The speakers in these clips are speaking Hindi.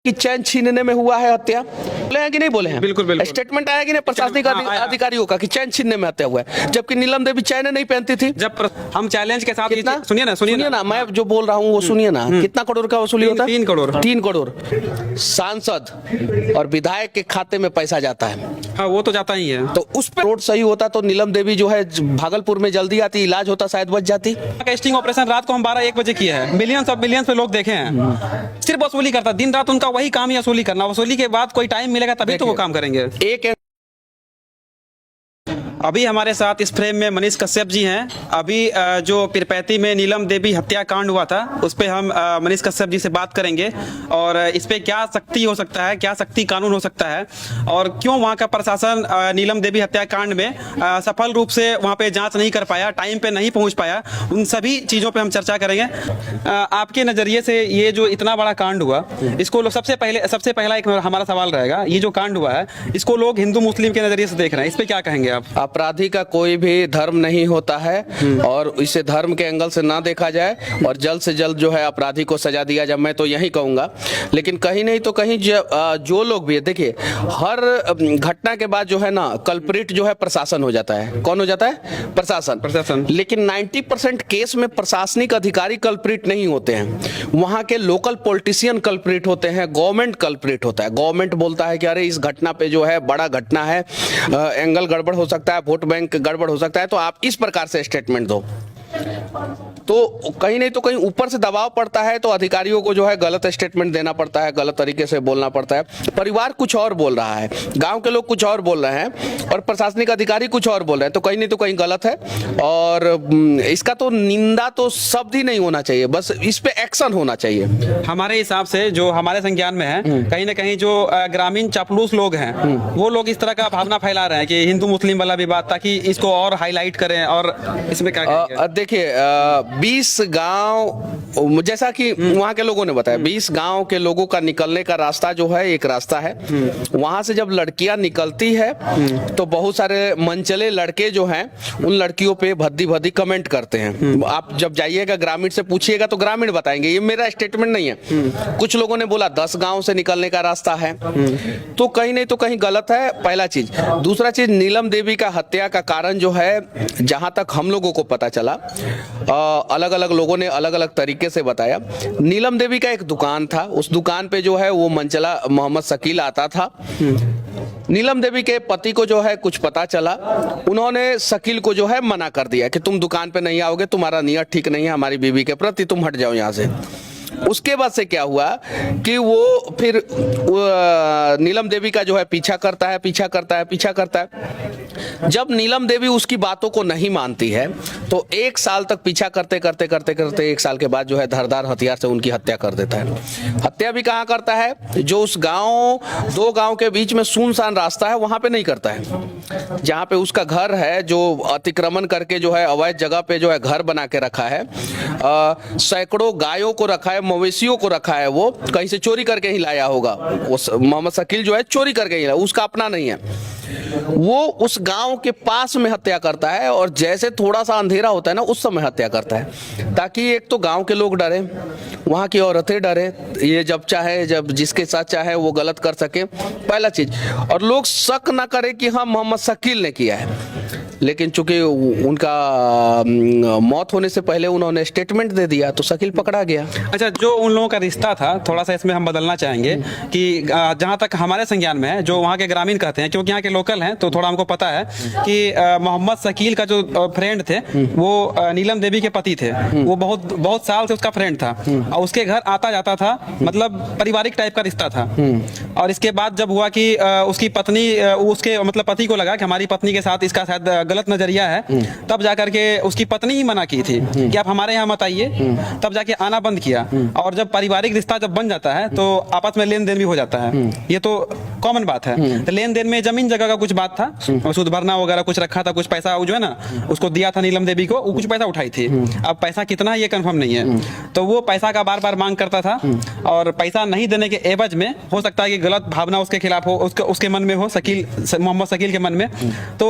कि चैन छीनने में हुआ है हत्या, बोले हैं कि नहीं बोले हैं? बिल्कुल बिल्कुल। स्टेटमेंट आया कि नहीं प्रशासनिक अधिकारियों का कि चैन छीनने में हत्या हुआ है, जबकि नीलम देवी चैन नहीं पहनती थी। जब हम चैलेंज के साथ कितना? सुनिए ना मैं जो बोल रहा हूँ वो सुनिए ना, कितना करोड़ का वसूली होता है? 3 करोड़। 3 करोड़ सांसद और विधायक के खाते में पैसा जाता है। हाँ वो तो जाता ही है। तो उस पर रोड सही होता तो नीलम देवी जो है भागलपुर में जल्दी आती, इलाज होता, शायद बच जाती। स्टिंग ऑपरेशन रात को हम 12-1 बजे किया है, मिलियंस ऑफ मिलियंस पे लोग देखे हैं। सिर्फ वसूली करता, दिन रात उनका वही काम है, वसूली करना। वसूली के बाद कोई टाइम मिलेगा तभी तो वो काम करेंगे। एक अभी हमारे साथ इस फ्रेम में मनीष कश्यप जी हैं। अभी जो पिरपैती में नीलम देवी हत्याकांड हुआ था उस पे हम मनीष कश्यप जी से बात करेंगे और इस पे क्या सख्ती हो सकता है, क्या सख्ती कानून हो सकता है और क्यों वहाँ का प्रशासन नीलम देवी हत्याकांड में सफल रूप से वहाँ पे जांच नहीं कर पाया, टाइम पे नहीं पहुँच पाया, उन सभी चीज़ों पे हम चर्चा करेंगे। आपके नज़रिए से ये जो इतना बड़ा कांड हुआ, इसको लोग सबसे पहला एक हमारा सवाल रहेगा, ये जो कांड हुआ है इसको लोग हिंदू मुस्लिम के नज़रिए से देख रहे हैं, इस पर क्या कहेंगे आप? अपराधी का कोई भी धर्म नहीं होता है और इसे धर्म के एंगल से ना देखा जाए और जल्द से जल्द जो है अपराधी को सजा दिया जाए, मैं तो यही कहूंगा। लेकिन कहीं नहीं तो कहीं जो लोग भी, देखिए हर घटना के बाद जो है ना कल्प्रिट जो है प्रशासन हो जाता है। कौन हो जाता है? प्रशासन। लेकिन 90% केस में प्रशासनिक अधिकारी कल्प्रिट नहीं होते हैं, वहां के लोकल पॉलिटिशियन कल्प्रिट होते हैं, गवर्नमेंट कल्प्रिट होता है। गवर्नमेंट बोलता है कि अरे इस घटना पे जो है बड़ा घटना है, एंगल गड़बड़ हो सकता है, वोट बैंक गड़बड़ हो सकता है, तो आप इस प्रकार से स्टेटमेंट दो। तो कहीं नहीं तो कहीं ऊपर से दबाव पड़ता है तो अधिकारियों को जो है गलत स्टेटमेंट देना पड़ता है, गलत तरीके से बोलना पड़ता है। परिवार कुछ और बोल रहा है, गांव के लोग कुछ और बोल रहे हैं और प्रशासनिक अधिकारी कुछ और बोल रहे हैं, तो कहीं नहीं तो कहीं गलत है। और इसका तो निंदा तो शब्द ही नहीं होना चाहिए, बस इस पे एक्शन होना चाहिए। हमारे हिसाब से जो हमारे संज्ञान में है, कहीं ना कहीं जो ग्रामीण चापलूस लोग हैं वो लोग इस तरह का भावना फैला रहे हैं कि हिंदू मुस्लिम वाला विवाद, ताकि इसको और हाईलाइट करें। और इसमें क्या देखिए 20 गांव, जैसा कि वहां के लोगों ने बताया, 20 गांव के लोगों का निकलने का रास्ता जो है एक रास्ता है। वहां से जब लड़कियां निकलती है तो बहुत सारे मनचले लड़के जो हैं उन लड़कियों पे भद्दी भद्दी कमेंट करते हैं। आप जब जाइएगा ग्रामीण से पूछिएगा तो ग्रामीण बताएंगे, ये मेरा स्टेटमेंट नहीं है। कुछ लोगों ने बोला 10 गांव से निकलने का रास्ता है, तो कहीं नहीं तो कहीं गलत है, पहला चीज। दूसरा चीज, नीलम देवी का हत्या का कारण जो है, जहां तक हम लोगों को पता चला, अलग अलग लोगों ने अलग अलग तरीके से बताया। नीलम देवी का एक दुकान था, उस दुकान पे जो है वो मंचला मोहम्मद शकील आता था। नीलम देवी के पति को जो है कुछ पता चला, उन्होंने शकील को जो है मना कर दिया कि तुम दुकान पे नहीं आओगे, तुम्हारा नियत ठीक नहीं है हमारी बीवी के प्रति, तुम हट जाओ यहाँ से। उसके बाद से क्या हुआ कि वो फिर नीलम देवी का जो है पीछा करता है। जब नीलम देवी उसकी बातों को नहीं मानती है तो 1 साल तक पीछा करते 1 साल के बाद जो है धारदार हथियार से उनकी हत्या कर देता है। हत्या भी कहाँ करता है? जो उस गांव, 2 गांव के बीच में सुनसान रास्ता है वहां पे नहीं करता है, जहां पे उसका घर है, जो अतिक्रमण करके जो है अवैध जगह पे जो है घर बना के रखा है। सैकड़ों गायों को रखा है, मवेशियों को रखा है, वो कहीं से चोरी करके ही लाया होगा। वो मोहम्मद शकील जो है चोरी करके ही लाया, उसका अपना नहीं है। वो उस गांव के पास में हत्या करता है और जैसे थोड़ा सा अंधेरा होता है ना उस समय हत्या करता है, ताकि एक तो गांव के लोग डरे, वहां की औरतें डरे, ये जब जिसके साथ चाहे वो गलत कर सके, पहला चीज। और लोग शक ना करे कि हाँ मोहम्मद शकील ने किया है। लेकिन चूंकि उनका मौत होने से पहले उन्होंने स्टेटमेंट दे दिया तो शकील पकड़ा गया। अच्छा, जो उन लोगों का रिश्ता था, थोड़ा सा इसमें हम बदलना चाहेंगे कि जहां तक हमारे संज्ञान में है, जो वहां के ग्रामीण कहते हैं, क्योंकि यहाँ के लोकल हैं तो थोड़ा हमको पता है कि मोहम्मद शकील का जो फ्रेंड थे वो नीलम देवी के पति थे। वो बहुत साल से उसका फ्रेंड था और उसके घर आता जाता था, मतलब पारिवारिक टाइप का रिश्ता था। और इसके बाद जब हुआ कि उसकी पत्नी, उसके मतलब पति को लगा कि हमारी पत्नी के साथ इसका शायद गलत नजरिया है, तब जाकर के उसकी पत्नी ही मना की थी कि आप हमारे यहाँ मत आइए, तब जाके आना बंद किया। और जब पारिवारिक रिश्ता जब बन जाता है तो आपस में लेन देन भी हो जाता है। ये तो कॉमन बात है। तो लेन देन में जमीन जगह का कुछ बात था, सूद भरना वगैरह कुछ रखा था, कुछ पैसा जो है ना उसको दिया था नीलम देवी को, वो कुछ पैसा उठाई थी। अब पैसा कितना ये कंफर्म नहीं है, तो वो पैसा का बार बार मांग करता था और पैसा नहीं देने के एवज में हो सकता है कि गलत भावना उसके खिलाफ हो, उसके मन में हो, मोहम्मद शकील के मन में। तो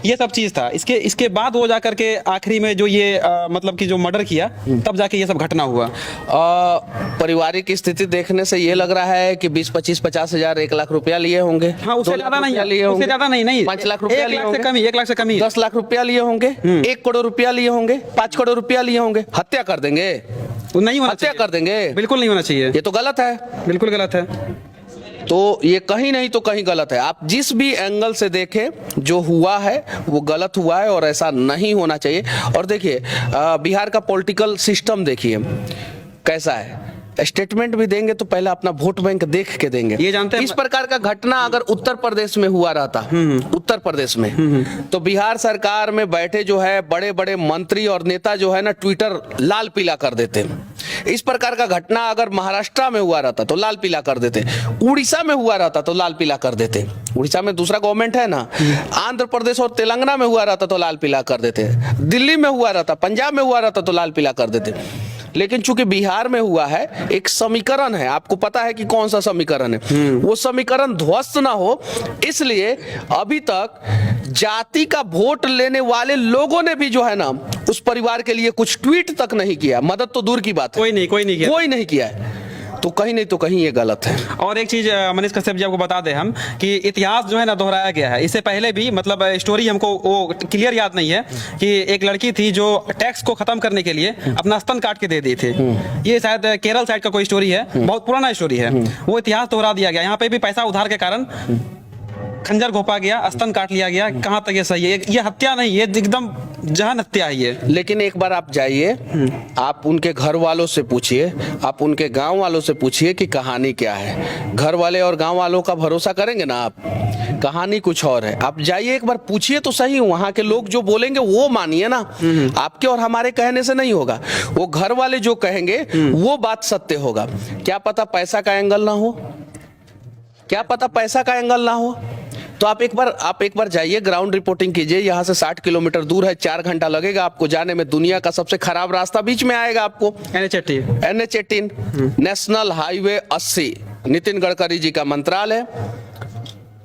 ये सब चीज था। इसके बाद वो जाकर के आखिरी में जो ये मतलब कि जो मर्डर किया, तब जाके ये सब घटना हुआ। पारिवारिक स्थिति देखने से ये लग रहा है कि 20, 25, 50 हजार, 1 लाख रुपया लिए होंगे। हाँ, उससे ज्यादा नहीं लिए, उससे ज्यादा नहीं 5 लाख रुपया लिए होंगे, 1 लाख से कम ही, 10 लाख रुपया लिए होंगे, 1 करोड़ रुपया लिए होंगे, 5 करोड़ रुपया लिए होंगे। हत्या कर देंगे? नहीं होना हत्या चाहिए, कर देंगे, बिल्कुल नहीं होना चाहिए, ये तो गलत है, बिल्कुल गलत है। तो ये कहीं नहीं तो कहीं गलत है। आप जिस भी एंगल से देखें, जो हुआ है वो गलत हुआ है और ऐसा नहीं होना चाहिए। और देखिए बिहार का पॉलिटिकल सिस्टम देखिए कैसा है। स्टेटमेंट भी देंगे तो पहले अपना वोट बैंक देख के देंगे। ये जानते हैं इस प्रकार का घटना अगर उत्तर प्रदेश में हुआ रहता, उत्तर प्रदेश में, तो बिहार सरकार में बैठे जो है बड़े बड़े मंत्री और नेता जो है ना ट्विटर लाल पीला कर देते। इस प्रकार का घटना अगर महाराष्ट्र में हुआ रहता तो लाल पीला कर देते, उड़ीसा में हुआ रहता तो लाल पीला कर देते। उड़ीसा में दूसरा गवर्नमेंट है ना। आंध्र प्रदेश और तेलंगाना में हुआ रहता तो लाल पीला कर देते, दिल्ली में हुआ रहता, पंजाब में हुआ रहता तो लाल पीला कर देते। लेकिन चूंकि बिहार में हुआ है, एक समीकरण है, आपको पता है कि कौन सा समीकरण है, वो समीकरण ध्वस्त ना हो, इसलिए अभी तक जाति का वोट लेने वाले लोगों ने भी जो है ना उस परिवार के लिए कुछ ट्वीट तक नहीं किया। मदद तो दूर की बात है, कोई नहीं किया, कोई नहीं किया है। तो कहीं नहीं तो कहीं ये गलत है। और एक चीज मनीष कश्यप जी आपको बता दें हम कि इतिहास जो है ना दोहराया गया है। इससे पहले भी मतलब स्टोरी हमको वो क्लियर याद नहीं है कि एक लड़की थी जो टैक्स को खत्म करने के लिए अपना स्तन काट के दे दी थी। ये शायद केरल साइड का कोई स्टोरी है, बहुत पुराना स्टोरी है। वो इतिहास दोहरा दिया गया। यहाँ पे भी पैसा उधार के कारण खंजर घोपा गया, स्तन काट लिया गया। कहाँ तक ये सही है? ये हत्या नहीं है, एकदम जहन हत्या है ये। लेकिन एक बार आप जाइए, आप उनके घर वालों से पूछिए, आप उनके गांव वालों से पूछिए कि कहानी क्या है। घर वाले और गांव वालों का भरोसा करेंगे ना आप, कहानी कुछ और है। आप जाइए एक बार पूछिए तो सही, वहां के लोग जो बोलेंगे वो मानिए ना। आपके और हमारे कहने से नहीं होगा, वो घर वाले जो कहेंगे वो बात सत्य होगा। क्या पता पैसा का एंगल ना हो, क्या पता पैसा का एंगल ना हो। तो आप एक बार जाइए, ग्राउंड रिपोर्टिंग कीजिए। यहाँ से 60 किलोमीटर दूर है, 4 घंटा लगेगा आपको जाने में। दुनिया का सबसे खराब रास्ता बीच में आएगा आपको, NH18 national highway 80, Nitin Gadkari ji का मंत्रालय,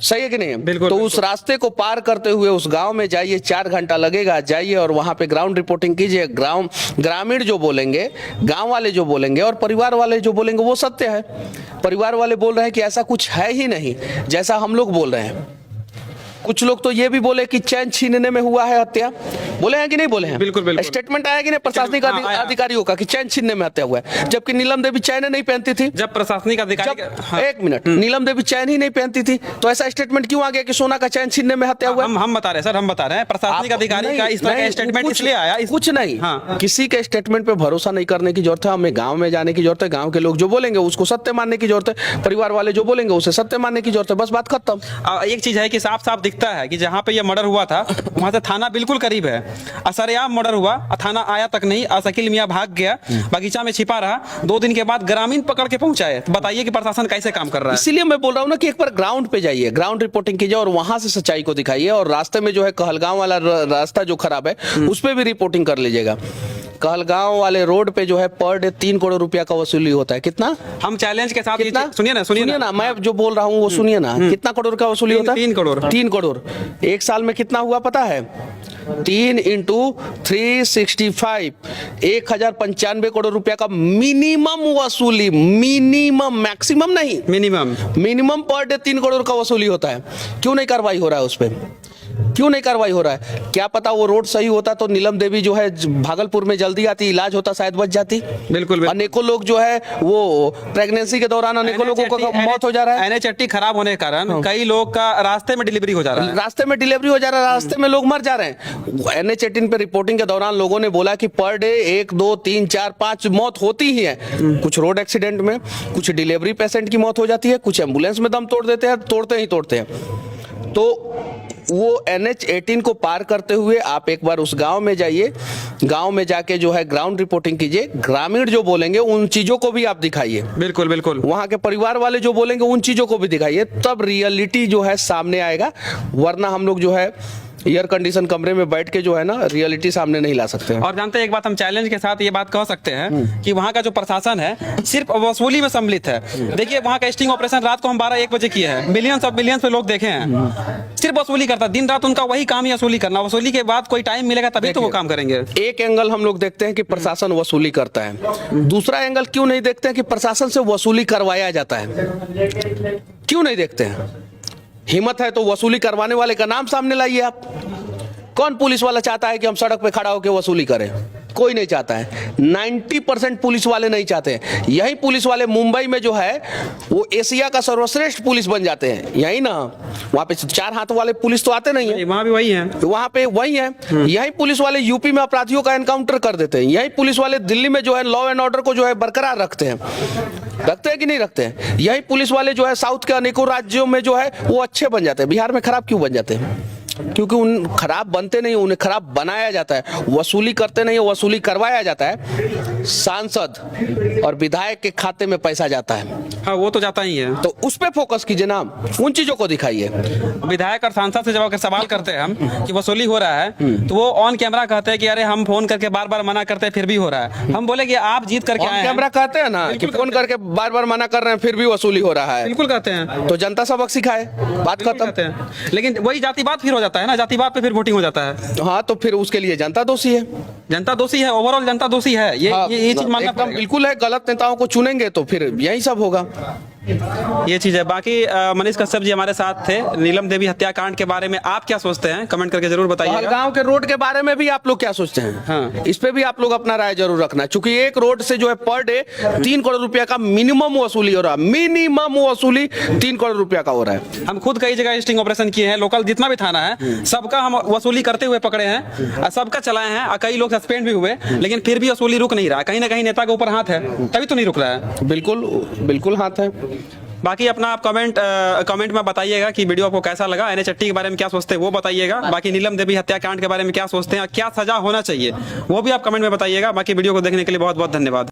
सही है कि नहीं? बिल्कुल, तो उस रास्ते को पार करते हुए उस गांव में जाइए, 4 घंटा लगेगा। जाइए और वहां पे ग्राउंड रिपोर्टिंग कीजिए। ग्रामीण जो बोलेंगे, गांव वाले जो बोलेंगे और परिवार वाले जो बोलेंगे वो सत्य है। परिवार वाले बोल रहे हैं कि ऐसा कुछ है ही नहीं जैसा हम लोग बोल रहे हैं। कुछ लोग तो ये भी बोले कि चैन छीनने में हुआ है हत्या, बोले हैं कि नहीं बोले हैं? बिल्कुल। स्टेटमेंट आया कि नहीं प्रशासनिक अधिकारियों का कि चैन छीनने में हत्या हुआ है, जबकि नीलम देवी चैन नहीं पहनती थी। जब प्रशासनिक अधिकारी, एक मिनट, नीलम देवी चैन ही नहीं पहनती थी, तो ऐसा स्टेटमेंट क्यों आ गया कि सोना का चैन छीनने में हत्या हुआ? हम बता रहे हैं सर, हम बता रहे हैं प्रशासनिक अधिकारी का इस तरह का स्टेटमेंट इसलिए आया। कुछ नहीं, किसी के स्टेटमेंट पे भरोसा नहीं करने की जरूरत है। हमें गांव में जाने की जरूरत है, गांव के लोग जो बोलेंगे उसको सत्य मानने की जरूरत है, परिवार वाले जो बोलेंगे उसे सत्य मानने की जरूरत है, बस बात खत्म। एक चीज है कि साफ साफ दिखता है कि जहाँ पे ये मर्डर हुआ था वहां से थाना बिल्कुल करीब है। असरयाम मर्डर हुआ, थाना आया तक नहीं, शकील मियां भाग गया, बगीचा में छिपा रहा। 2 दिन के बाद ग्रामीण पकड़ के पहुंचाए। तो बताइए कि प्रशासन कैसे काम कर रहा है। इसीलिए मैं बोल रहा हूँ ना कि एक बार ग्राउंड पे जाइए, ग्राउंड रिपोर्टिंग कीजिए और वहां से सच्चाई को दिखाइए। और रास्ते में जो है कहलगांव वाला रास्ता जो खराब है उस पर भी रिपोर्टिंग कर लीजिएगा। कहलगांव वाले रोड पे जो है पर डे 3 करोड़ रुपया का वसूली होता है। कितना? हम चैलेंज के साथ सुनिए ना, मैं जो बोल रहा हूँ वो सुनिए ना। कितना करोड़ का वसूली होता है? 3 करोड़। एक साल में कितना हुआ पता है? 3 × 365, 1095 करोड़ रुपया का मिनिमम वसूली। मिनिमम, मैक्सिमम नहीं, मिनिमम पर डे 3 करोड़ का वसूली होता है। क्यों नहीं कार्रवाई हो रहा है उस पर? क्यों नहीं कार्रवाई हो रहा है? क्या पता वो रोड सही होता तो नीलम देवी जो है भागलपुर में जल्दी आती, इलाज होता, शायद बच जाती। बिल्कुल। अनेकों लोग जो है वो प्रेगनेंसी के दौरान अनेकों लोगों का मौत हो जा रहा है। NH18 खराब होने के कारण कई लोग का रास्ते में डिलीवरी हो जा रहा है, रास्ते में लोग मर जा रहे हैं। NH18 पे रिपोर्टिंग के दौरान लोगों ने बोला कि पर डे 1, 2, 3, 4, 5 मौत होती ही है। कुछ रोड एक्सीडेंट में, कुछ डिलीवरी पेशेंट की मौत हो जाती है, कुछ एम्बुलेंस में दम तोड़ते हैं। तो वो NH-18 को पार करते हुए आप एक बार उस गांव में जाइए, गांव में जाके जो है ग्राउंड रिपोर्टिंग कीजिए, ग्रामीण जो बोलेंगे उन चीजों को भी आप दिखाइए, बिल्कुल बिल्कुल, वहां के परिवार वाले जो बोलेंगे उन चीजों को भी दिखाइए, तब रियलिटी जो है सामने आएगा। वरना हम लोग जो है एयर कंडीशन कमरे में बैठ के जो है ना रियलिटी सामने नहीं ला सकते हैं। और जानते हैं एक बात हम चैलेंज के साथ ये बात कह सकते हैं कि वहाँ का जो प्रशासन है सिर्फ वसूली में सम्मिलित है। देखिए वहाँ का स्टिंग ऑपरेशन रात को हम 12-1 बजे किए हैं, मिलियंस ऑफ मिलियंस पे लोग देखे हैं, सिर्फ वसूली करता, दिन रात उनका वही काम ही वसूली करना। वसूली के बाद कोई टाइम मिलेगा तभी तो वो काम करेंगे। एक एंगल हम लोग देखते हैं कि प्रशासन वसूली करता है, दूसरा एंगल क्यों नहीं देखते हैं कि प्रशासन से वसूली करवाया जाता है? क्यों नहीं देखते हैं? हिम्मत है तो वसूली करवाने वाले का नाम सामने लाइए आप। कौन पुलिस वाला चाहता है कि हम सड़क पे खड़ा होकर वसूली करें? कोई नहीं चाहता है। 90% पुलिस वाले नहीं चाहते हैं। यही पुलिस वाले मुंबई में जो है वो एशिया का सर्वश्रेष्ठ पुलिस बन जाते हैं। यही ना, वहाँ पे 4 हाथ वाले पुलिस तो आते नहीं है, वहाँ भी वही है, वहाँ पे वही है। यही पुलिस वाले यूपी में अपराधियों का एनकाउंटर कर देते हैं। यही पुलिस वाले दिल्ली में जो है लॉ एंड ऑर्डर को जो है बरकरार रखते हैं कि नहीं रखते हैं? यही पुलिस वाले जो है साउथ के अनेकों राज्यों में जो है वो अच्छे बन जाते हैं। बिहार में खराब क्यों बन जाते हैं? क्योंकि उन खराब बनते नहीं, उन्हें खराब बनाया जाता है। वसूली करते नहीं, वसूली करवाया जाता है। सांसद और विधायक के खाते में पैसा जाता है। हाँ वो तो जाता ही है। तो उस पे फोकस कीजिए ना, उन चीजों को दिखाइए। विधायक और सांसद से जब अगर सवाल करते हैं हम कि वसूली हो रहा है तो वो ऑन कैमरा कहते हैं कि अरे हम फोन करके बार बार मना करते हैं फिर भी हो रहा है। हम बोले कि आप जीत करके आए हैं, कैमरा कहते हैं ना कि फोन करके बार बार मना कर रहे हैं फिर भी वसूली हो रहा है। बिल्कुल कहते हैं, तो जनता सबक सिखाए, बात खत्म। लेकिन वही जातिवाद फिर हो जाता है ना, जातिवाद पे फिर वोटिंग हो जाता है। हाँ तो फिर उसके लिए जनता दोषी है। जनता दोषी है, ओवरऑल जनता दोषी है। ये चीज मानना एकदम बिल्कुल है। गलत नेताओं को चुनेंगे तो फिर यही सब होगा। ये चीज है। बाकी मनीष कश्यप जी हमारे साथ थे। नीलम देवी हत्याकांड के बारे में आप क्या सोचते हैं, कमेंट करके जरूर बताइए। गांव के रोड के बारे में भी आप लोग क्या सोचते हैं? हाँ। इस पे भी आप लोग अपना राय जरूर रखना, क्योंकि एक रोड से जो है पर डे 3 करोड़ रुपया का मिनिमम वसूली हो रहा है। मिनिमम वसूली 3 करोड़ रुपया का हो रहा है। हम खुद कई जगह स्टिंग ऑपरेशन किए हैं, लोकल जितना भी थाना है सबका हम वसूली करते हुए पकड़े हैं और सबका चलाए हैं और कई लोग सस्पेंड भी हुए, लेकिन फिर भी वसूली रुक नहीं रहा। कहीं ना कहीं नेता के ऊपर हाथ है, तभी तो नहीं रुक रहा है। बिल्कुल बिल्कुल हाथ है। बाकी अपना आप कमेंट में बताइएगा कि वीडियो आपको कैसा लगा। NH-18 के बारे में क्या सोचते हैं वो बताइएगा। बाकी नीलम देवी हत्याकांड के बारे में क्या सोचते हैं और क्या सजा होना चाहिए वो भी आप कमेंट में बताइएगा। बाकी वीडियो को देखने के लिए बहुत बहुत धन्यवाद।